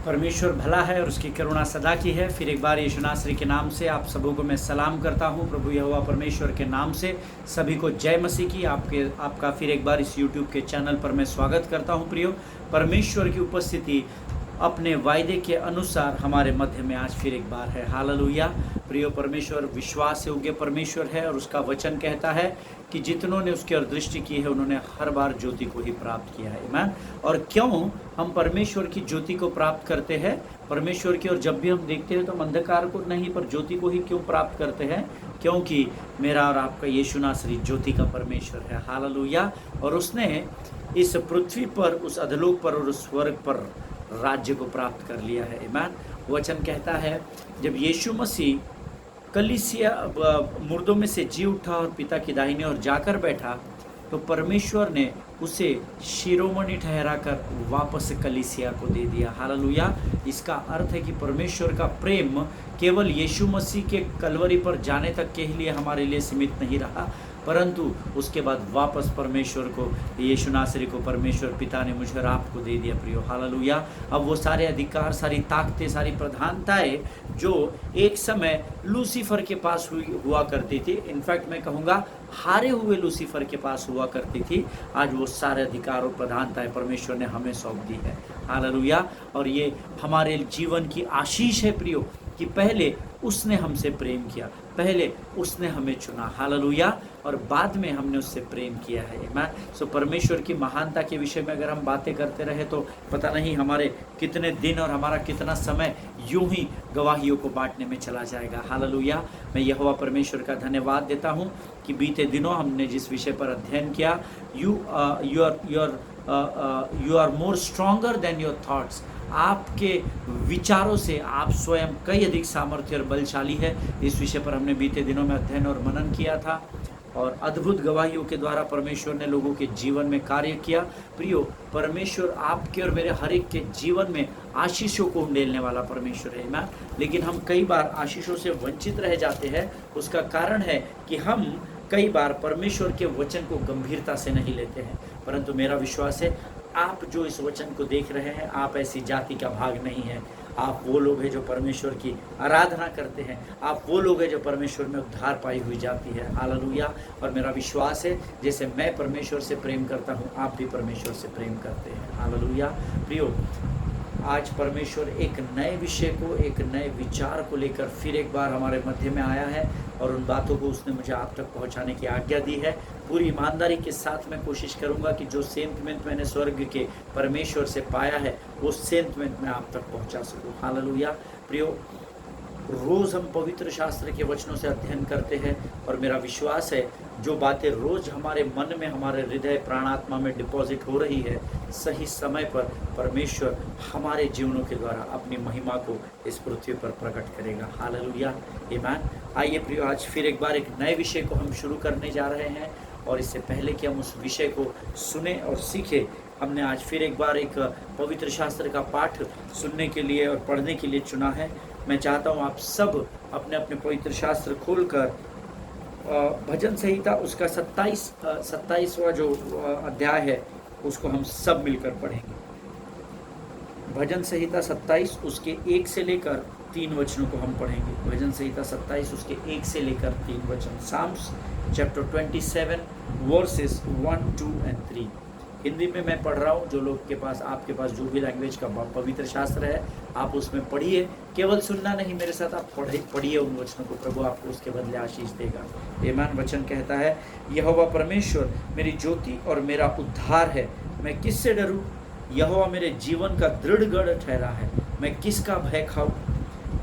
परमेश्वर भला है और उसकी करुणा सदा की है। फिर एक बार यीशु नासरी के नाम से आप सबों को मैं सलाम करता हूं। प्रभु यहोवा परमेश्वर के नाम से सभी को जय मसीह की। आपका फिर एक बार इस यूट्यूब के चैनल पर मैं स्वागत करता हूं। प्रियो, परमेश्वर की उपस्थिति अपने वायदे के अनुसार हमारे मध्य में आज फिर एक बार है। हालेलुया। प्रियो, परमेश्वर विश्वास योग्य परमेश्वर है और उसका वचन कहता है कि जितनों ने उसकी ओर दृष्टि की है उन्होंने हर बार ज्योति को ही प्राप्त किया है। आमीन। और क्यों हम परमेश्वर की ज्योति को प्राप्त करते हैं? परमेश्वर की ओर जब भी हम देखते हैं तो हम अंधकार को नहीं पर ज्योति को ही क्यों प्राप्त करते हैं? क्योंकि मेरा और आपका यीशु नासरी ज्योति का परमेश्वर है। हालेलुया। और उसने इस पृथ्वी पर, उस अधलोक पर और उस स्वर्ग पर राज्य को प्राप्त कर लिया है। आमीन। वचन कहता है जब यीशु मसीह कलीसिया मुर्दों में से जी उठा और पिता की दाहिनी ओर जाकर बैठा तो परमेश्वर ने उसे शिरोमणि ठहराकर वापस कलीसिया को दे दिया। हालेलुया। इसका अर्थ है कि परमेश्वर का प्रेम केवल यीशु मसीह के कलवरी पर जाने तक के लिए हमारे लिए सीमित नहीं रहा, परंतु उसके बाद वापस परमेश्वर को, यीशु नासरी को परमेश्वर पिता ने मुझे और आपको दे दिया। प्रियो, हालेलुया। अब वो सारे अधिकार, सारी ताकतें, सारी प्रधानताएं जो एक समय लूसीफर के पास हुआ करती थी, इनफैक्ट मैं कहूँगा हारे हुए लूसीफर के पास हुआ करती थी, आज वो सारे अधिकार और प्रधानताएं परमेश्वर ने हमें सौंप दी है। हालेलुया। और ये हमारे जीवन की आशीष है प्रियो कि पहले उसने हमसे प्रेम किया, पहले उसने हमें चुना। हालेलुया। और बाद में हमने उससे प्रेम किया है। आमीन। सो परमेश्वर की महानता के विषय में अगर हम बातें करते रहे तो पता नहीं हमारे कितने दिन और हमारा कितना समय यूं ही गवाहियों को बांटने में चला जाएगा। हालेलुया। मैं यहोवा परमेश्वर का धन्यवाद देता हूं कि बीते दिनों हमने जिस विषय पर अध्ययन किया, you are more stronger than your thoughts, आपके विचारों से आप स्वयं कई अधिक सामर्थ्य और बलशाली है। इस विषय पर हमने बीते दिनों में अध्ययन और मनन किया था और अद्भुत गवाहियों के द्वारा परमेश्वर ने लोगों के जीवन में कार्य किया। प्रियो, परमेश्वर आपके और मेरे हर एक के जीवन में आशीषों को उंडेलने वाला परमेश्वर है। ना, लेकिन हम कई बार आशीषों से वंचित रह जाते हैं। उसका कारण है कि हम कई बार परमेश्वर के वचन को गंभीरता से नहीं लेते हैं। परंतु मेरा विश्वास है आप जो इस वचन को देख रहे हैं, आप ऐसी जाति का भाग नहीं हैं। आप वो लोग हैं जो परमेश्वर की आराधना करते हैं। आप वो लोग हैं जो परमेश्वर में उद्धार पाई हुई जाती है। हालेलुया। और मेरा विश्वास है जैसे मैं परमेश्वर से प्रेम करता हूँ, आप भी परमेश्वर से प्रेम करते हैं। हालेलुया। प्रियो, आज परमेश्वर एक नए विषय को, एक नए विचार को लेकर फिर एक बार हमारे मध्य में आया है और उन बातों को उसने मुझे आप तक पहुंचाने की आज्ञा दी है। पूरी ईमानदारी के साथ मैं कोशिश करूंगा कि जो सेंटमेंट मैंने स्वर्ग के परमेश्वर से पाया है वो सेंटमेंट मैं आप तक पहुंचा सकूं। हालेलुया। प्रियो, रोज़ हम पवित्र शास्त्र के वचनों से अध्ययन करते हैं और मेरा विश्वास है जो बातें रोज़ हमारे मन में, हमारे हृदय प्राणात्मा में डिपॉजिट हो रही है, सही समय पर परमेश्वर हमारे जीवनों के द्वारा अपनी महिमा को इस पृथ्वी पर प्रकट करेगा। हालेलुया। आमीन। आइए प्रियो, आज फिर एक बार एक नए विषय को हम शुरू करने जा रहे हैं और इससे पहले कि हम उस विषय को सुने और सीखें, हमने आज फिर एक बार एक पवित्र शास्त्र का पाठ सुनने के लिए और पढ़ने के लिए चुना है। मैं चाहता हूँ आप सब अपने अपने पवित्र शास्त्र खोलकर भजन संहिता उसका 27वां जो अध्याय है उसको हम सब मिलकर पढ़ेंगे। भजन संहिता 27 उसके 1 से लेकर 3 वचनों को हम पढ़ेंगे। भजन संहिता 27 उसके 1 से लेकर 3 वचन। Psalms chapter 27 verses 1, 2 and 3। Hindi में मैं पढ़ रहा हूँ। जो लोग के पास, आपके पास जो भी लैंग्वेज का पवित्र शास्त्र है आप उसमें पढ़िए। केवल सुनना नहीं, मेरे साथ आप पढ़िए उन वचनों को। प्रभु आपको उसके बदले आशीष देगा। आमीन। वचन कहता है, यहोवा परमेश्वर मेरी ज्योति और मेरा उद्धार है, मैं किससे डरूं? यहोवा मेरे जीवन का दृढ़ गढ़ ठहरा है, मैं किसका भय खाऊं?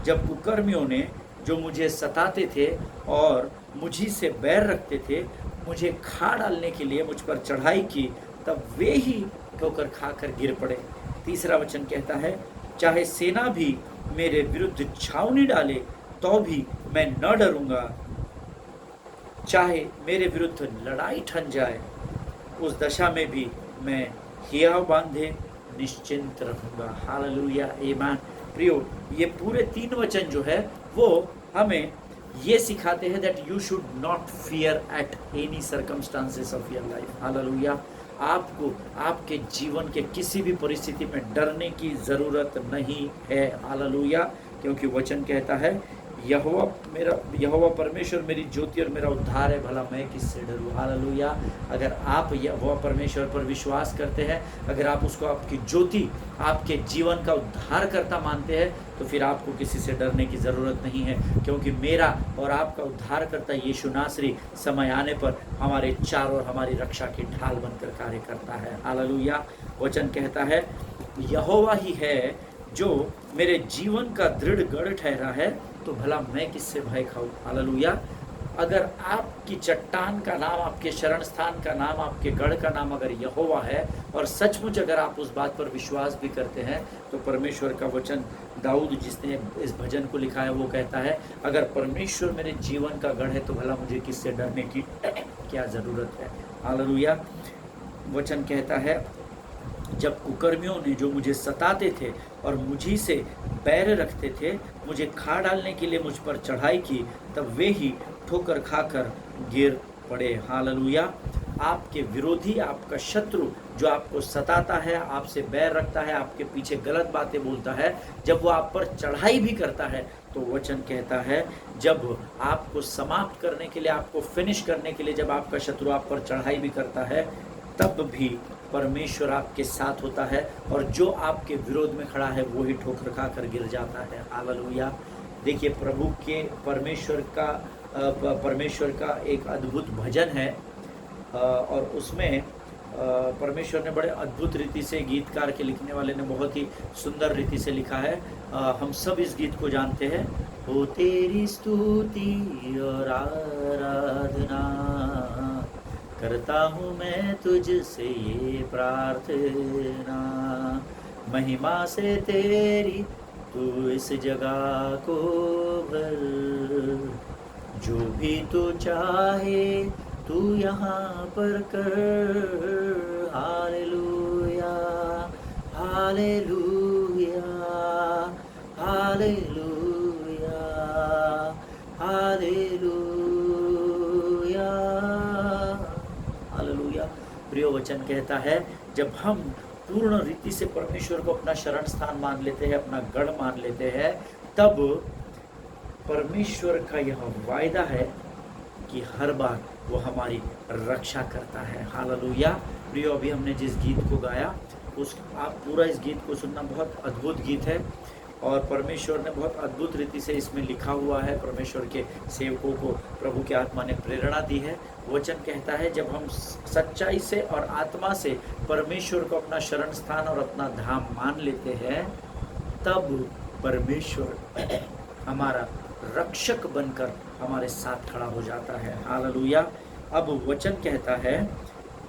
जब कुकर्मियों ने जो मुझे सताते थे और मुझी से बैर रखते थे, मुझे खा डालने के लिए मुझ पर चढ़ाई की, तब वे ही ठोकर खाकर गिर पड़े। तीसरा वचन कहता है, चाहे सेना भी मेरे विरुद्ध छावनी डाले तो भी मैं न डरूंगा, चाहे मेरे विरुद्ध लड़ाई ठन जाए उस दशा में भी मैं हियाव बांधे निश्चिंत रहूंगा। हालेलुया। आमीन। प्रियो, ये पूरे 3 वचन जो है वो हमें ये सिखाते हैं that you should not fear at any circumstances of your life. Hallelujah. आपको आपके जीवन के किसी भी परिस्थिति में डरने की ज़रूरत नहीं है। हालेलुया। क्योंकि वचन कहता है यहोवा परमेश्वर मेरी ज्योति और मेरा उद्धार है, भला मैं किससे डरूं। हालेलुया। अगर आप यहोवा परमेश्वर पर विश्वास करते हैं, अगर आप उसको आपकी ज्योति, आपके जीवन का उद्धार करता मानते हैं, तो फिर आपको किसी से डरने की ज़रूरत नहीं है, क्योंकि मेरा और आपका उद्धार करता यीशु नासरी समय आने पर हमारे चारों ओर हमारी रक्षा की ढाल बनकर कार्य करता है। हालेलुया। वचन कहता है यहोवा ही है जो मेरे जीवन का दृढ़ गढ़ ठहरा है, तो भला मैं किससे भय खाऊं। हालेलुया। अगर आपकी चट्टान का नाम, आपके शरण स्थान का नाम, आपके गढ़ का नाम अगर यहोवा है, और सचमुच अगर आप उस बात पर विश्वास भी करते हैं, तो परमेश्वर का वचन, दाऊद जिसने इस भजन को लिखा है, वो कहता है अगर परमेश्वर मेरे जीवन का गढ़ है, तो भला मुझे किससे डरने की क्या ज़रूरत है। हालेलुया। वचन कहता है जब कुकर्मियों ने जो मुझे सताते थे और मुझी से बैर रखते थे, मुझे खा डालने के लिए मुझ पर चढ़ाई की, तब वे ही ठोकर खाकर गिर पड़े। हालेलुया। आपके विरोधी, आपका शत्रु जो आपको सताता है, आपसे बैर रखता है, आपके पीछे गलत बातें बोलता है, जब वो आप पर चढ़ाई भी करता है, तो वचन कहता है जब आपको समाप्त करने के लिए, आपको फिनिश करने के लिए, जब आपका शत्रु आप पर चढ़ाई भी करता है, तब भी परमेश्वर आपके साथ होता है, और जो आपके विरोध में खड़ा है वो ही ठोकर खाकर गिर जाता है। हालेलुया। देखिए प्रभु के परमेश्वर का एक अद्भुत भजन है, और उसमें परमेश्वर ने बड़े अद्भुत रीति से, गीतकार के लिखने वाले ने बहुत ही सुंदर रीति से लिखा है। हम सब इस गीत को जानते हैं। हो तेरी स्तुति और आराधना करता हूँ मैं तुझसे ये प्रार्थना, महिमा से तेरी तू इस जगह को भर, जो भी तू चाहे तू यहाँ पर कर। Hallelujah, hallelujah, hallelujah, hallelujah, hallelujah. प्रिय वचन कहता है जब हम पूर्ण रीति से परमेश्वर को अपना शरण स्थान मान लेते हैं, अपना गढ़ मान लेते हैं, तब परमेश्वर का यह वायदा है कि हर बार वो हमारी रक्षा करता है। हालेलुया। प्रियो, अभी हमने जिस गीत को गाया, आप पूरा इस गीत को सुनना, बहुत अद्भुत गीत है, और परमेश्वर ने बहुत अद्भुत रीति से इसमें लिखा हुआ है। परमेश्वर के सेवकों को प्रभु की आत्मा ने प्रेरणा दी है। वचन कहता है जब हम सच्चाई से और आत्मा से परमेश्वर को अपना शरण स्थान और अपना धाम मान लेते हैं, तब परमेश्वर हमारा रक्षक बनकर हमारे साथ खड़ा हो जाता है। हालेलुया। अब वचन कहता है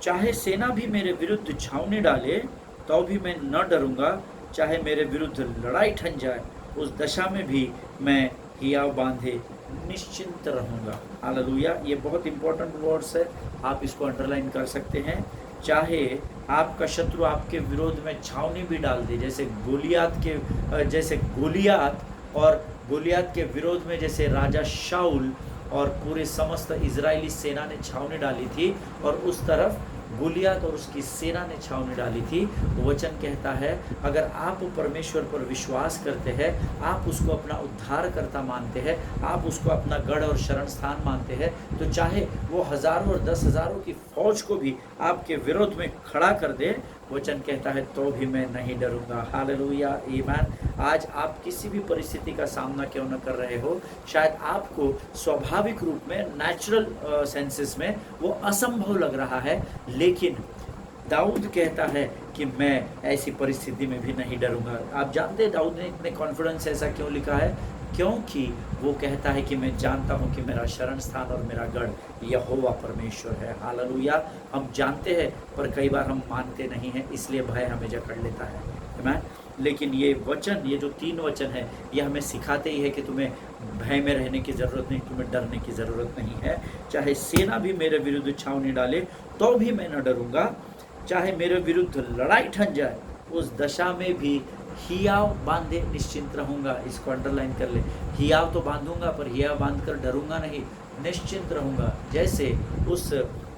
चाहे सेना भी मेरे विरुद्ध छावनी डाले, तो भी मैं न डरूंगा, चाहे मेरे विरुद्ध लड़ाई ठन जाए, उस दशा में भी मैं हियाव बांधे निश्चिंत रहूंगा। हालेलुया। ये बहुत इंपॉर्टेंट वर्ड्स है, आप इसको अंडरलाइन कर सकते हैं। चाहे आपका शत्रु आपके विरोध में छावनी भी डाल दे, जैसे गोलियात के विरोध में जैसे राजा शाऊल और पूरे समस्त इजरायली सेना ने छावनी डाली थी, और उस तरफ गोलियात और उसकी सेना ने छावनी डाली थी। वचन कहता है अगर आप परमेश्वर पर विश्वास करते हैं, आप उसको अपना उद्धारकर्ता मानते हैं, आप उसको अपना गढ़ और शरण स्थान मानते हैं, तो चाहे वो हजारों और 10,000 की फौज को भी आपके विरोध में खड़ा कर दे, वचन कहता है तो भी मैं नहीं डरूंगा। हालेलुया, आमीन। आज आप किसी भी परिस्थिति का सामना क्यों न कर रहे हो, शायद आपको स्वाभाविक रूप में, नेचुरल सेंसेस में वो असंभव लग रहा है, लेकिन दाऊद कहता है कि मैं ऐसी परिस्थिति में भी नहीं डरूंगा। आप जानते हैं दाऊद ने इतने कॉन्फिडेंस ऐसा क्यों लिखा है? क्योंकि वो कहता है कि मैं जानता हूँ कि मेरा शरण स्थान और मेरा गढ़ यहोवा परमेश्वर है। हालेलुया। हम जानते हैं पर कई बार हम मानते नहीं हैं, इसलिए भय हमें जकड़ लेता है। आमीन। लेकिन ये वचन, ये जो 3 वचन है, ये हमें सिखाते ही है कि तुम्हें भय में रहने की ज़रूरत नहीं, तुम्हें डरने की ज़रूरत नहीं है। चाहे सेना भी मेरे विरुद्ध छावनी डाले, तो भी मैं न डरूंगा, चाहे मेरे विरुद्ध लड़ाई ठन जाए, उस दशा में भी हियाव बांधे निश्चिंत रहूंगा। इसको अंडरलाइन कर ले, हियाव तो बांधूंगा पर हियाव बांधकर डरूंगा नहीं, निश्चिंत रहूंगा। जैसे उस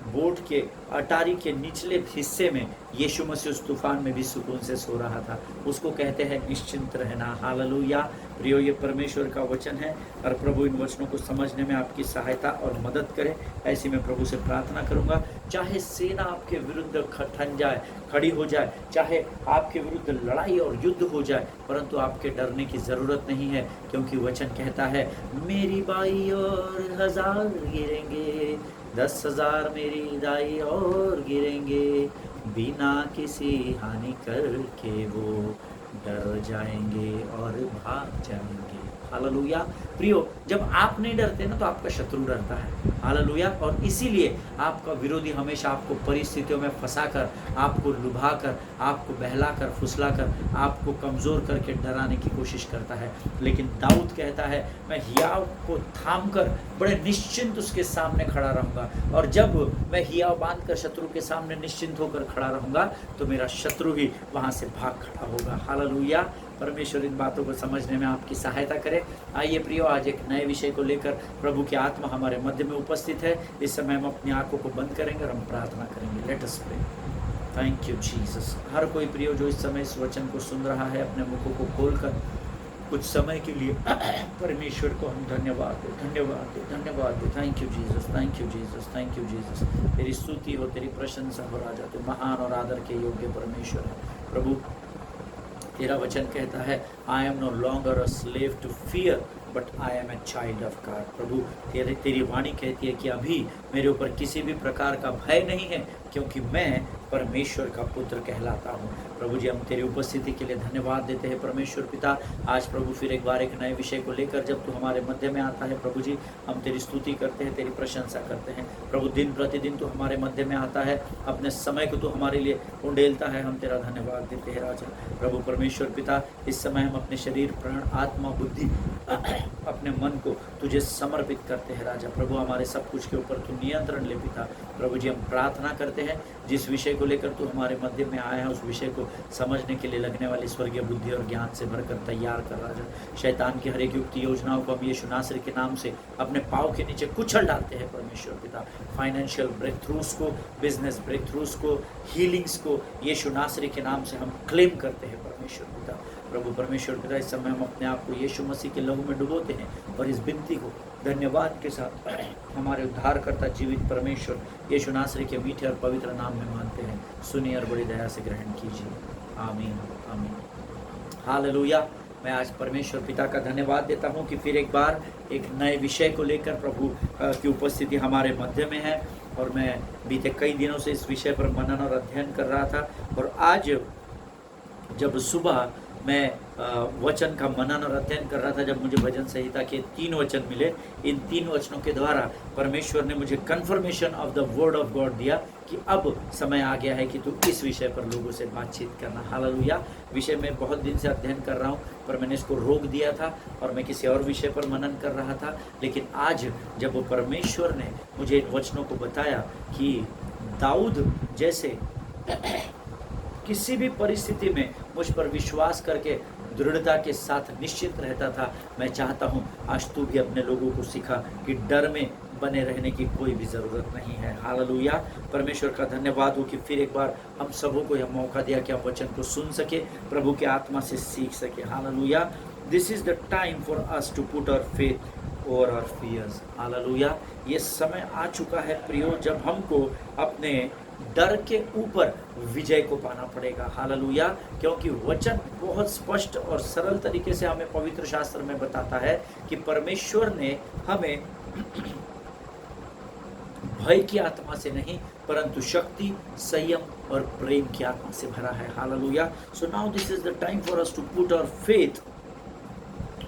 बोट के अटारी के निचले हिस्से में यीशु मसीह उस तूफान में भी सुकून से सो रहा था। उसको कहते हैं निश्चिंत रहना। हालेलुया। प्रियो, ये परमेश्वर का वचन है और प्रभु इन वचनों को समझने में आपकी सहायता और मदद करे, ऐसी मैं प्रभु से प्रार्थना करूंगा। चाहे सेना आपके विरुद्ध ठन जाए, खड़ी हो जाए, चाहे आपके विरुद्ध लड़ाई और युद्ध हो जाए, परंतु आपके डरने की ज़रूरत नहीं है, क्योंकि वचन कहता है मेरी बाई और 1000 गिरेंगे, 10,000 मेरी दाई और गिरेंगे, बिना किसी हानि करके वो डर जाएंगे और भाग जाएंगे। हालेलुया। प्रियो, जब आप नहीं डरते ना तो आपका शत्रु डरता है। हालेलुया। और इसीलिए आपका विरोधी हमेशा आपको परिस्थितियों में फंसाकर, आपको लुभाकर, आपको बहलाकर, फुसलाकर, आपको कमज़ोर करके डराने की कोशिश करता है। लेकिन दाऊद कहता है मैं हियाव को थामकर बड़े निश्चिंत उसके सामने खड़ा रहूँगा, और जब मैं हियाव बांधकर शत्रु के सामने निश्चिंत होकर खड़ा रहूँगा तो मेरा शत्रु ही वहाँ से भाग खड़ा होगा। हालेलुया। परमेश्वर इन बातों को समझने में आपकी सहायता करे। आइए प्रियो, आज एक नए विषय को लेकर प्रभु की आत्मा हमारे मध्य में उपस्थित है। इस समय हम अपनी आंखों को बंद करेंगे और हम प्रार्थना करेंगे। Let us pray. Thank you Jesus. हर कोई प्रियो जो इस समय इस वचन को सुन रहा है, अपने मुखों को खोलकर कुछ समय के लिए परमेश्वर को हम धन्यवाद दे, धन्यवाद दे, धन्यवाद दे। Thank you Jesus, thank you Jesus, thank you Jesus. तेरी स्तुति हो, तेरी प्रशंसा हो राजा। तो महान और आदर के योग्य परमेश्वर है। प्रभु, तेरा वचन कहता है I am no longer a slave to fear but I am a child of God. प्रभु, तेरी वाणी कहती है कि अभी मेरे ऊपर किसी भी प्रकार का भय नहीं है, क्योंकि मैं परमेश्वर का पुत्र कहलाता हूँ। प्रभु जी, हम तेरी उपस्थिति के लिए धन्यवाद देते हैं परमेश्वर पिता। आज प्रभु फिर एक बार एक नए विषय को लेकर जब तू हमारे मध्य में आता है प्रभु जी, हम तेरी स्तुति करते हैं, तेरी प्रशंसा करते हैं। प्रभु, दिन प्रतिदिन तू हमारे मध्य में आता है, अपने समय को तू हमारे लिए उंडेलता है, हम तेरा धन्यवाद देते हैं राजा। प्रभु परमेश्वर पिता, इस समय हम अपने शरीर, प्राण, आत्मा, बुद्धि, अपने मन को तुझे समर्पित करते हैं राजा। प्रभु, हमारे सब कुछ के ऊपर तू नियंत्रण ले पिता। प्रभु जी, हम प्रार्थना करते हैं जिस विषय को लेकर तू हमारे मध्य में आया है, उस विषय को समझने के लिए लगने वाली स्वर्गीय बुद्धि और ज्ञान से भरकर तैयार कर राजा। शैतान की हर एक युक्ति योजनाओं को हम यीशु नासरी के नाम से अपने पाँव के नीचे कुचल डालते हैं परमेश्वर पिता। फाइनेंशियल ब्रेक थ्रूस को, बिजनेस ब्रेक थ्रूस को, हीलिंग्स को यीशु नासरी के नाम से हम क्लेम करते हैं परमेश्वर पिता। प्रभु परमेश्वर पिता, इस समय हम अपने आप को यीशु मसीह के लहू में डुबोते हैं और इस विनती को धन्यवाद के साथ हमारे उद्धारकर्ता जीवित परमेश्वर यीशु नासरी के मीठे और पवित्र नाम में मानते हैं। सुनिए और बड़ी दया से ग्रहण कीजिए। आमीन, आमीन। हालेलुया। मैं आज परमेश्वर पिता का धन्यवाद देता हूँ कि फिर एक बार एक नए विषय को लेकर प्रभु की उपस्थिति हमारे मध्य में है, और मैं बीते कई दिनों से इस विषय पर मनन और अध्ययन कर रहा था। और आज जब सुबह मैं वचन का मनन और अध्ययन कर रहा था, जब मुझे भजन संहिता के 3 वचन मिले, इन 3 वचनों के द्वारा परमेश्वर ने मुझे confirmation of the word of God दिया कि अब समय आ गया है कि तू इस विषय पर लोगों से बातचीत करना। हालेलुया। विषय में बहुत दिन से अध्ययन कर रहा हूँ, पर मैंने इसको रोक दिया था और मैं किसी और विषय पर मनन कर रहा था। लेकिन आज जब वो परमेश्वर ने मुझे इन वचनों को बताया कि दाऊद जैसे किसी भी परिस्थिति में मुझ पर विश्वास करके दृढ़ता के साथ निश्चित रहता था, मैं चाहता हूँ आज तू भी अपने लोगों को सिखा कि डर में बने रहने की कोई भी ज़रूरत नहीं है। हालेलुया। परमेश्वर का धन्यवाद हो कि फिर एक बार हम सबों को यह मौका दिया कि हम वचन को सुन सके, प्रभु के आत्मा से सीख सके। Hallelujah. This is the time for us to put our faith over our fears. Hallelujah. ये समय आ चुका है प्रियो, जब हमको अपने डर के ऊपर विजय को पाना पड़ेगा। हालेलुया। क्योंकि वचन बहुत स्पष्ट और सरल तरीके से हमें पवित्र शास्त्र में बताता है कि परमेश्वर ने हमें भय की आत्मा से नहीं, परंतु शक्ति, संयम और प्रेम की आत्मा से भरा है। Hallelujah. So now this is the time for us to put our faith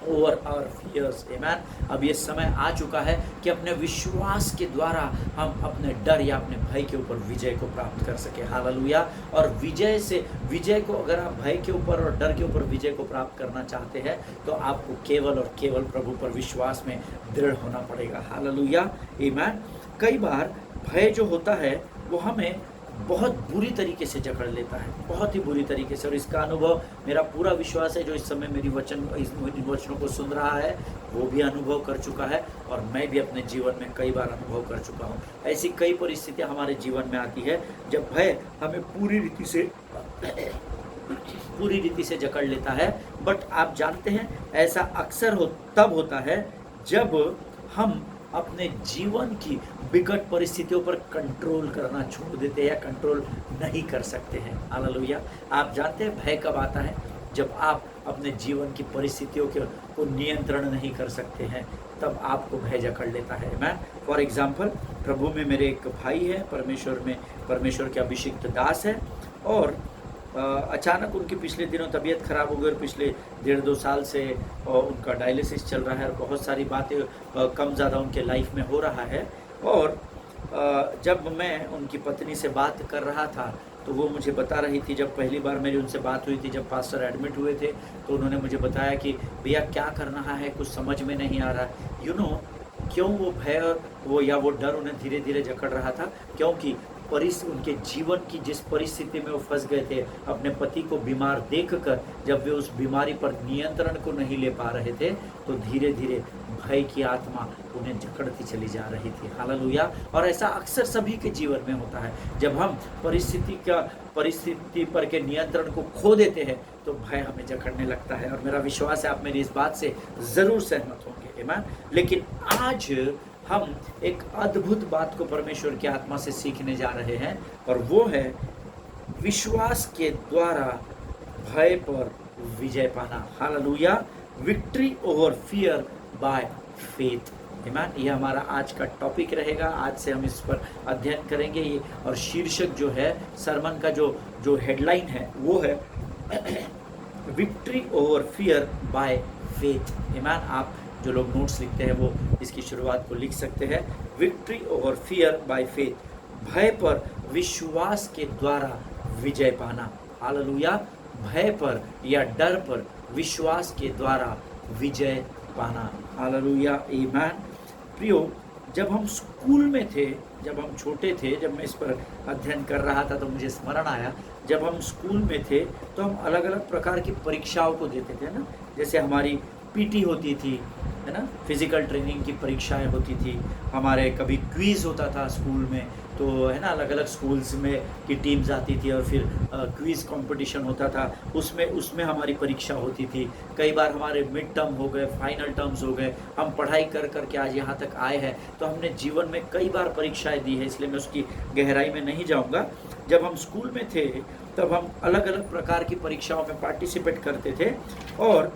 over our fears. Amen. अब ये समय आ चुका है कि अपने विश्वास के द्वारा हम अपने डर या अपने भय के ऊपर विजय को प्राप्त कर सके। हालेलुया। और विजय को अगर आप भय के ऊपर और डर के ऊपर विजय को प्राप्त करना चाहते हैं तो आपको केवल और केवल प्रभु पर विश्वास में दृढ़ होना पड़ेगा। हालेलुया। आमेन। कई बार भय जो होता है वो हमें बहुत बुरी तरीके से जकड़ लेता है, बहुत ही बुरी तरीके से। और इसका अनुभव मेरा पूरा विश्वास है जो इस समय मेरी इन वचनों को सुन रहा है वो भी अनुभव कर चुका है, और मैं भी अपने जीवन में कई बार अनुभव कर चुका हूँ। ऐसी कई परिस्थितियाँ हमारे जीवन में आती है जब भय हमें पूरी रीति से जकड़ लेता है। बट आप जानते हैं ऐसा अक्सर तब होता है जब हम अपने जीवन की विकट परिस्थितियों पर कंट्रोल करना छोड़ देते हैं या कंट्रोल नहीं कर सकते हैं। हालेलुया। आप जानते हैं भय कब आता है? जब आप अपने जीवन की परिस्थितियों को नियंत्रण नहीं कर सकते हैं, तब आपको भय जकड़ लेता है। मैं फॉर एग्जाम्पल, प्रभु में मेरे एक भाई है, परमेश्वर के अभिषिक्त दास है, और अचानक उनकी पिछले दिनों तबीयत खराब हो गई और पिछले 1.5-2 साल से उनका डायलिसिस चल रहा है और बहुत सारी बातें कम ज़्यादा उनके लाइफ में हो रहा है। और जब मैं उनकी पत्नी से बात कर रहा था तो वो मुझे बता रही थी, जब पहली बार मेरी उनसे बात हुई थी, जब पास्टर एडमिट हुए थे, तो उन्होंने मुझे बताया कि भैया क्या करना है, कुछ समझ में नहीं आ रहा। क्यों वो भय वो डर उन्हें धीरे धीरे जकड़ रहा था? क्योंकि उनके जीवन की जिस परिस्थिति में वो फंस गए थे, अपने पति को बीमार देखकर जब वे उस बीमारी पर नियंत्रण को नहीं ले पा रहे थे, तो धीरे धीरे भय की आत्मा उन्हें जकड़ती चली जा रही थी। हालेलुया। और ऐसा अक्सर सभी के जीवन में होता है, जब हम परिस्थिति पर के नियंत्रण को खो देते हैं तो भय हमें जकड़ने लगता है। और मेरा विश्वास है आप मेरी इस बात से ज़रूर सहमत होंगे। आमीन। लेकिन आज हम एक अद्भुत बात को परमेश्वर की आत्मा से सीखने जा रहे हैं, और वो है विश्वास के द्वारा भय पर विजय पाना। Hallelujah. Victory over fear by faith. आमीन। ये हमारा आज का टॉपिक रहेगा। आज से हम इस पर अध्ययन करेंगे। ये और शीर्षक जो है सरमन का जो हेडलाइन है वो है victory over fear by faith. आमीन। आप जो लोग नोट्स लिखते हैं वो इसकी शुरुआत को लिख सकते हैं। Victory over fear by faith. भय पर विश्वास के द्वारा विजय पाना। हालेलुया। भय पर या डर पर विश्वास के द्वारा विजय पाना। हालेलुया। आमीन। प्रियो, जब हम स्कूल में थे, जब हम छोटे थे, जब मैं इस पर अध्ययन कर रहा था तो मुझे स्मरण आया, जब हम स्कूल में थे तो हम अलग अलग प्रकार की परीक्षाओं को देते थे ना। जैसे हमारी पीटी होती थी, है ना, फिजिकल ट्रेनिंग की परीक्षाएं होती थी, हमारे कभी क्विज़ होता था स्कूल में, तो है ना, अलग अलग स्कूल्स में की टीम्स आती थी और फिर क्विज़ कंपटीशन होता था, उसमें हमारी परीक्षा होती थी। कई बार हमारे मिड टर्म हो गए, फाइनल टर्म्स हो गए, हम पढ़ाई कर के आज यहाँ तक आए हैं, तो हमने जीवन में कई बार परीक्षाएं दी है, इसलिए मैं उसकी गहराई में नहीं जाऊँगा। जब हम स्कूल में थे तब हम अलग अलग प्रकार की परीक्षाओं में पार्टिसिपेट करते थे, और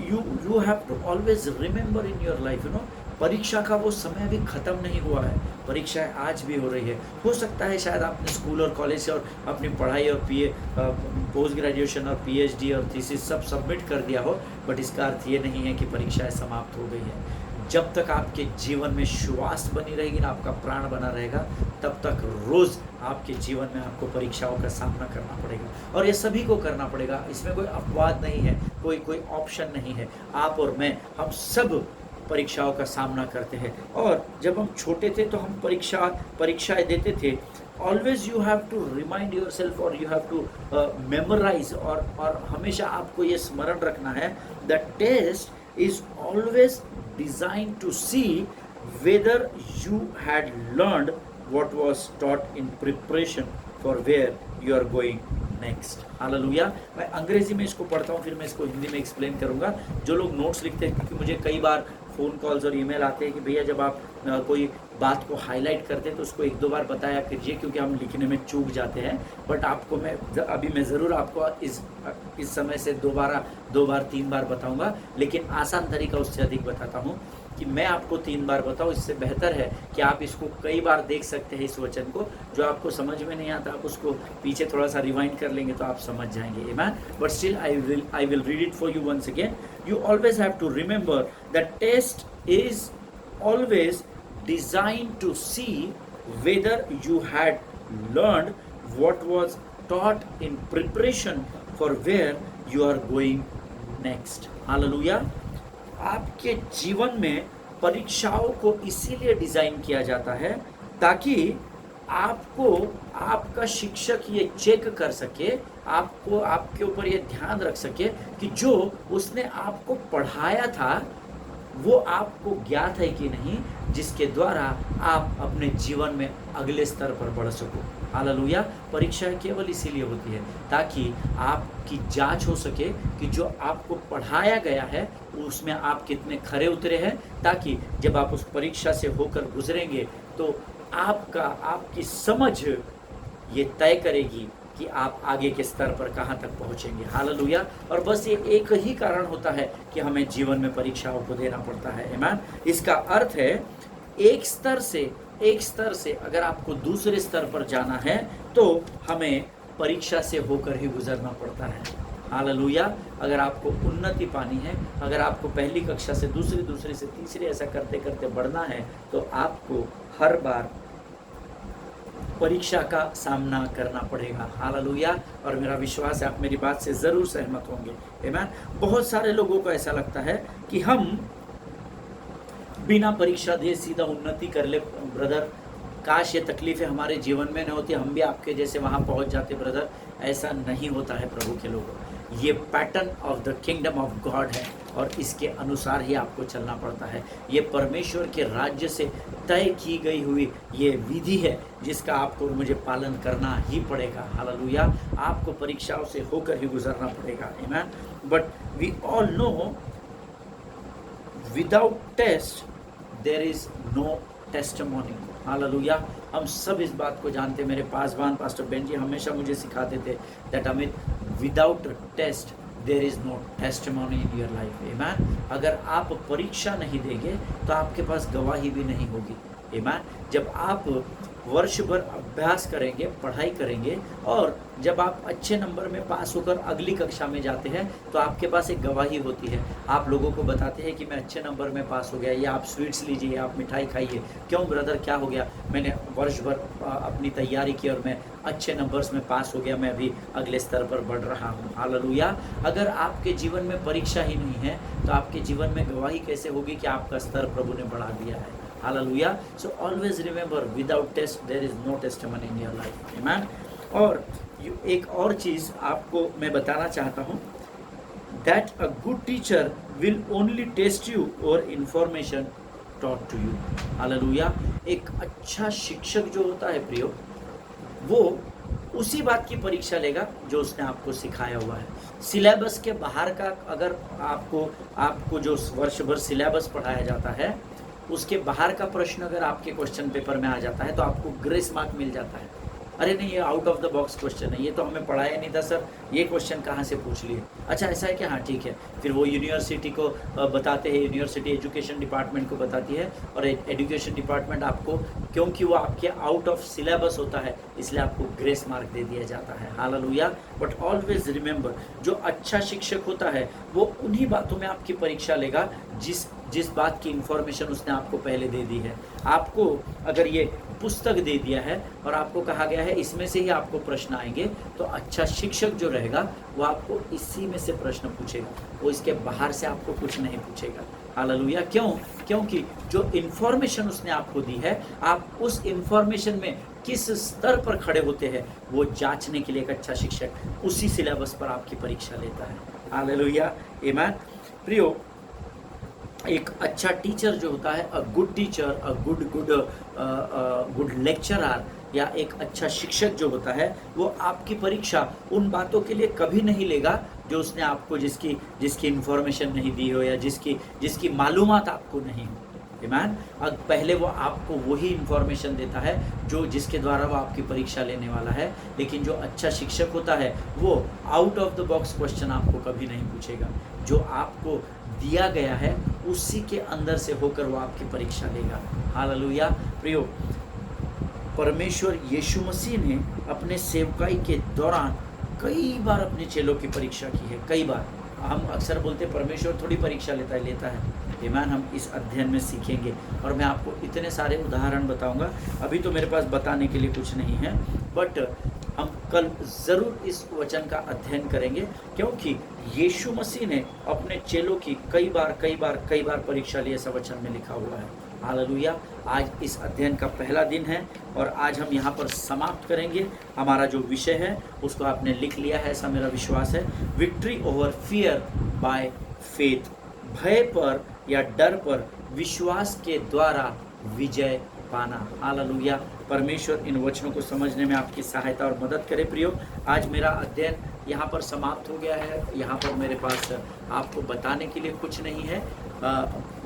you have to always remember in your life, परीक्षा का वो समय अभी ख़त्म नहीं हुआ है, परीक्षाएं आज भी हो रही है। हो सकता है शायद आपने स्कूल और कॉलेज से और अपनी पढ़ाई और पोस्ट ग्रेजुएशन और पीएचडी और थीसिस सब सबमिट कर दिया हो, बट इसका अर्थ ये नहीं है कि परीक्षाएं समाप्त हो गई है। जब तक आपके जीवन में श्वास बनी रहेगी ना, आपका प्राण बना रहेगा, तब तक रोज़ आपके जीवन में आपको परीक्षाओं का सामना करना पड़ेगा, और ये सभी को करना पड़ेगा। इसमें कोई अपवाद नहीं है, कोई ऑप्शन नहीं है। आप और मैं, हम सब परीक्षाओं का सामना करते हैं। और जब हम छोटे थे तो हम परीक्षाएं देते थे। Always you have to remind your self, और यू हैव टू मेमोराइज, और हमेशा आपको ये स्मरण रखना है, the test is always designed to see whether you had learned what was taught in preparation for where you are going next. Hallelujah. मैं अंग्रेजी में इसको पढ़ता हूँ, फिर मैं इसको हिंदी में एक्सप्लेन करूँगा। जो लोग नोट्स लिखते हैं, क्योंकि मुझे कई बार फ़ोन कॉल्स और ईमेल आते हैं कि भैया जब आप कोई बात को हाईलाइट करते हैं तो उसको 1-2 बार बताया कीजिए, क्योंकि हम लिखने में चूक जाते हैं। बट आपको मैं ज़रूर आपको इस समय से 2 बार 3 बार बताऊंगा, लेकिन आसान तरीका उससे अधिक बताता हूँ कि मैं आपको 3 बार बताऊँ। इससे बेहतर है कि आप इसको कई बार देख सकते हैं। इस वचन को जो आपको समझ में नहीं आता, आप उसको पीछे थोड़ा सा रिवाइंड कर लेंगे तो आप समझ जाएंगे। आमीन। But still I will read it for you once again. You always have to remember the test is always designed to see whether you had learned what was taught in preparation for where you are going next. Hallelujah. आपके जीवन में परीक्षाओं को इसीलिए design किया जाता है ताकि आपको आपका शिक्षक ये चेक कर सके, आपको आपके ऊपर ये ध्यान रख सके कि जो उसने आपको पढ़ाया था वो आपको ज्ञात है कि नहीं, जिसके द्वारा आप अपने जीवन में अगले स्तर पर बढ़ सको। हालेलुया। परीक्षा केवल इसीलिए होती है ताकि आपकी जांच हो सके कि जो आपको पढ़ाया गया है उसमें आप कितने खरे उतरे हैं, ताकि जब आप उस परीक्षा से होकर गुजरेंगे तो आपकी समझ ये तय करेगी कि आप आगे के स्तर पर कहाँ तक पहुँचेंगे। हालेलुया। और बस ये एक ही कारण होता है कि हमें जीवन में परीक्षाओं को देना पड़ता है। आमीन। इसका अर्थ है एक स्तर से अगर आपको दूसरे स्तर पर जाना है तो हमें परीक्षा से होकर ही गुजरना पड़ता है। हालेलुया। अगर आपको उन्नति पानी है, अगर आपको पहली कक्षा से दूसरी से तीसरी ऐसा करते करते बढ़ना है तो आपको हर बार परीक्षा का सामना करना पड़ेगा। हालेलुया। और मेरा विश्वास है आप मेरी बात से ज़रूर सहमत होंगे। आमीन। बहुत सारे लोगों को ऐसा लगता है कि हम बिना परीक्षा दिए सीधा उन्नति कर ले ब्रदर, काश ये तकलीफ़ें हमारे जीवन में न होती, हम भी आपके जैसे वहाँ पहुँच जाते ब्रदर। ऐसा नहीं होता है प्रभु के लोगों। ये pattern of the kingdom of God है और इसके अनुसार ही आपको चलना पड़ता है। ये परमेश्वर के राज्य से तय की गई हुई ये विधि है जिसका आपको मुझे पालन करना ही पड़ेगा। हालेलुया। आपको परीक्षाओं से होकर ही गुजरना पड़ेगा। आमीन। But we all know without test there is no testimony. Hallelujah. हम सब इस बात को जानते हैं। मेरे पासवान पास्टर बेन जी हमेशा मुझे सिखाते थे that Amit, without test there is no testimony in your life. आमीन। अगर आप परीक्षा नहीं देंगे तो आपके पास गवाही भी नहीं होगी। आमीन। जब आप वर्ष भर अभ्यास करेंगे, पढ़ाई करेंगे और जब आप अच्छे नंबर में पास होकर अगली कक्षा में जाते हैं तो आपके पास एक गवाही होती है। आप लोगों को बताते हैं कि मैं अच्छे नंबर में पास हो गया, या आप स्वीट्स लीजिए, आप मिठाई खाइए। क्यों ब्रदर, क्या हो गया? मैंने वर्ष भर अपनी तैयारी की और मैं अच्छे नंबर्स में पास हो गया, मैं अभी अगले स्तर पर बढ़ रहा हूँ। हालेलुया। अगर आपके जीवन में परीक्षा ही नहीं है तो आपके जीवन में गवाही कैसे होगी कि आपका स्तर प्रभु ने बढ़ा दिया है। Hallelujah. So always remember, without test there is no testimony in your life. आमीन। और एक और चीज़ आपको मैं बताना चाहता हूँ, that a good teacher will only test you और information taught to you. Hallelujah. एक अच्छा शिक्षक जो होता है प्रियो, वो उसी बात की परीक्षा लेगा जो उसने आपको सिखाया हुआ है। सिलेबस के बाहर का अगर आपको जो वर्ष भर सिलेबस पढ़ाया जाता है उसके बाहर का प्रश्न अगर आपके क्वेश्चन पेपर में आ जाता है तो आपको ग्रेस मार्क मिल जाता है। अरे नहीं, ये out of the box question है, ये तो हमें पढ़ाया नहीं था सर, ये क्वेश्चन कहाँ से पूछ लिए? अच्छा ऐसा है क्या? हाँ ठीक है। फिर वो यूनिवर्सिटी को बताते हैं, यूनिवर्सिटी एजुकेशन डिपार्टमेंट को बताती है और एजुकेशन डिपार्टमेंट आपको, क्योंकि वो आपके आउट ऑफ सिलेबस होता है इसलिए आपको ग्रेस मार्क दे दिया जाता है। हालेलुया। बट ऑलवेज रिमेंबर, जो अच्छा शिक्षक होता है वो उन्हीं बातों में आपकी परीक्षा लेगा जिस बात की इन्फॉर्मेशन उसने आपको पहले दे दी है। आपको अगर ये पुस्तक दे दिया है और आपको कहा गया है इसमें से ही आपको प्रश्न आएंगे, तो अच्छा शिक्षक जो रहेगा वो आपको इसी में से प्रश्न पूछेगा, वो इसके बाहर से आपको कुछ नहीं पूछेगा। हालेलुया। क्यों? क्योंकि जो इन्फॉर्मेशन उसने आपको दी है, आप उस इन्फॉर्मेशन में किस स्तर पर खड़े होते हैं वो जांचने के लिए एक अच्छा शिक्षक उसी सिलेबस पर आपकी परीक्षा लेता है। हालेलुया। आमीन। प्रियो, एक अच्छा टीचर जो होता है, अ good teacher, a good lecturer, या एक अच्छा शिक्षक जो होता है वो आपकी परीक्षा उन बातों के लिए कभी नहीं लेगा जो उसने आपको जिसकी इन्फॉर्मेशन नहीं दी हो या जिसकी मालूमात आपको नहीं हो। आमीन। अब पहले वो आपको वही इन्फॉर्मेशन देता है जिसके द्वारा वो आपकी परीक्षा लेने वाला है। लेकिन जो अच्छा शिक्षक होता है वो out of the box question आपको कभी नहीं पूछेगा। जो आपको दिया गया है उसी के अंदर से होकर वो आपकी परीक्षा लेगा। हालेलुया। प्रियो, परमेश्वर यीशु मसीह ने अपने सेवकाई के दौरान कई बार अपने चेलों की परीक्षा की है। कई बार। हम अक्सर बोलते परमेश्वर थोड़ी परीक्षा लेता है। ईमान, हम इस अध्ययन में सीखेंगे और मैं आपको इतने सारे उदाहरण बताऊंगा। अभी तो मेरे पास बताने के लिए कुछ नहीं है, बट हम कल ज़रूर इस वचन का अध्ययन करेंगे, क्योंकि यीशु मसीह ने अपने चेलों की कई बार परीक्षा ली, ऐसा वचन में लिखा हुआ है। हालेलुया। आज इस अध्ययन का पहला दिन है और आज हम यहाँ पर समाप्त करेंगे। हमारा जो विषय है उसको आपने लिख लिया है, ऐसा मेरा विश्वास है। Victory over fear by faith. भय पर या डर पर विश्वास के द्वारा विजय पाना। हालेलुया। परमेश्वर इन वचनों को समझने में आपकी सहायता और मदद करे। प्रियो, आज मेरा अध्ययन यहाँ पर समाप्त हो गया है। यहाँ पर मेरे पास आपको बताने के लिए कुछ नहीं है,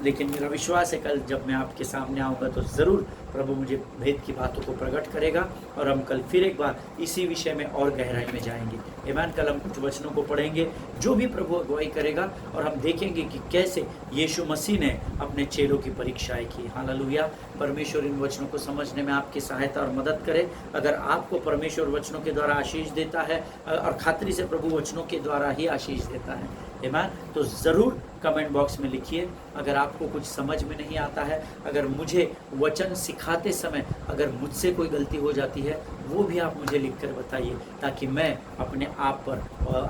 लेकिन मेरा विश्वास है कल जब मैं आपके सामने आऊँगा तो ज़रूर प्रभु मुझे भेद की बातों को प्रकट करेगा और हम कल फिर एक बार इसी विषय में और गहराई में जाएंगे। आमीन। कल हम कुछ वचनों को पढ़ेंगे जो भी प्रभु अगुवाई करेगा और हम देखेंगे कि कैसे यीशु मसीह ने अपने चेलों की परीक्षाएं की। हालेलुया। परमेश्वर इन वचनों को समझने में आपकी सहायता और मदद करे। अगर आपको परमेश्वर वचनों के द्वारा आशीष देता है और खातिर से प्रभु वचनों के द्वारा ही आशीष देता है, आमीन, तो ज़रूर कमेंट बॉक्स में लिखिए। अगर आपको कुछ समझ में नहीं आता है, अगर मुझे वचन सिखाते समय अगर मुझसे कोई गलती हो जाती है, वो भी आप मुझे लिखकर बताइए, ताकि मैं अपने आप पर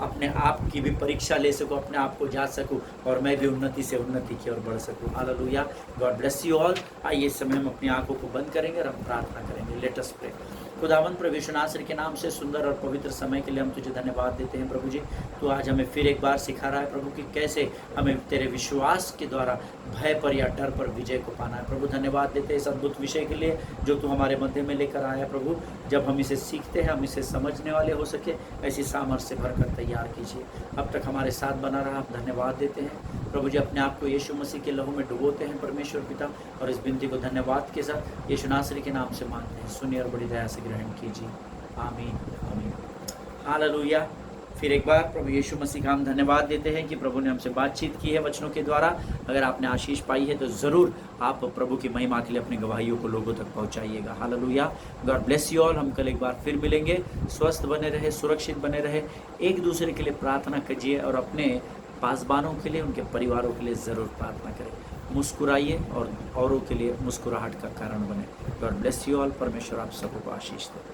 अपने आप की भी परीक्षा ले सकूं, अपने आप को जांच सकूं और मैं भी उन्नति से उन्नति की ओर बढ़ सकूं। Hallelujah. God bless you all. आइए इस समय हम अपनी आंखों को बंद करेंगे और हम प्रार्थना करेंगे। Let us pray. खुदावंद प्रभु यीशु नासरी के नाम से सुंदर और पवित्र समय के लिए हम तुझे धन्यवाद देते हैं प्रभु जी। तू आज हमें फिर एक बार सिखा रहा है प्रभु कि कैसे हमें तेरे विश्वास के द्वारा भय पर या डर पर विजय को पाना है। प्रभु धन्यवाद देते हैं इस अद्भुत विषय के लिए जो तू हमारे मध्य में लेकर आया है प्रभु। जब हम इसे सीखते हैं, हम इसे समझने वाले हो सके, ऐसी सामर्थ्य से भरकर तैयार कीजिए। अब तक हमारे साथ बना रहा, आप धन्यवाद देते हैं प्रभु जी। अपने आप को यीशु मसीह के लहू में डुबोते हैं परमेश्वर पिता, और इस विनती को धन्यवाद के साथ यीशु नासरी के नाम से मांगते हैं। सुनिए और बड़ी दया से ग्रहण कीजिए। आमीन आमीन। हालेलुया। फिर एक बार प्रभु यीशु मसीह का हम धन्यवाद देते हैं कि प्रभु ने हमसे बातचीत की है वचनों के द्वारा। अगर आपने आशीष पाई है तो ज़रूर आप प्रभु की महिमा के लिए अपनी गवाहियों को लोगों तक पहुंचाइएगा। Hallelujah. God bless you all. हम कल एक बार फिर मिलेंगे। स्वस्थ बने रहे, सुरक्षित बने रहे, एक दूसरे के लिए प्रार्थना कीजिए और अपने पासबानों के लिए, उनके परिवारों के लिए ज़रूर प्रार्थना करें। मुस्कुराइए और औरों के लिए मुस्कुराहट का कारण बने। God bless you all. परमेश्वर आप सबको आशीष दे।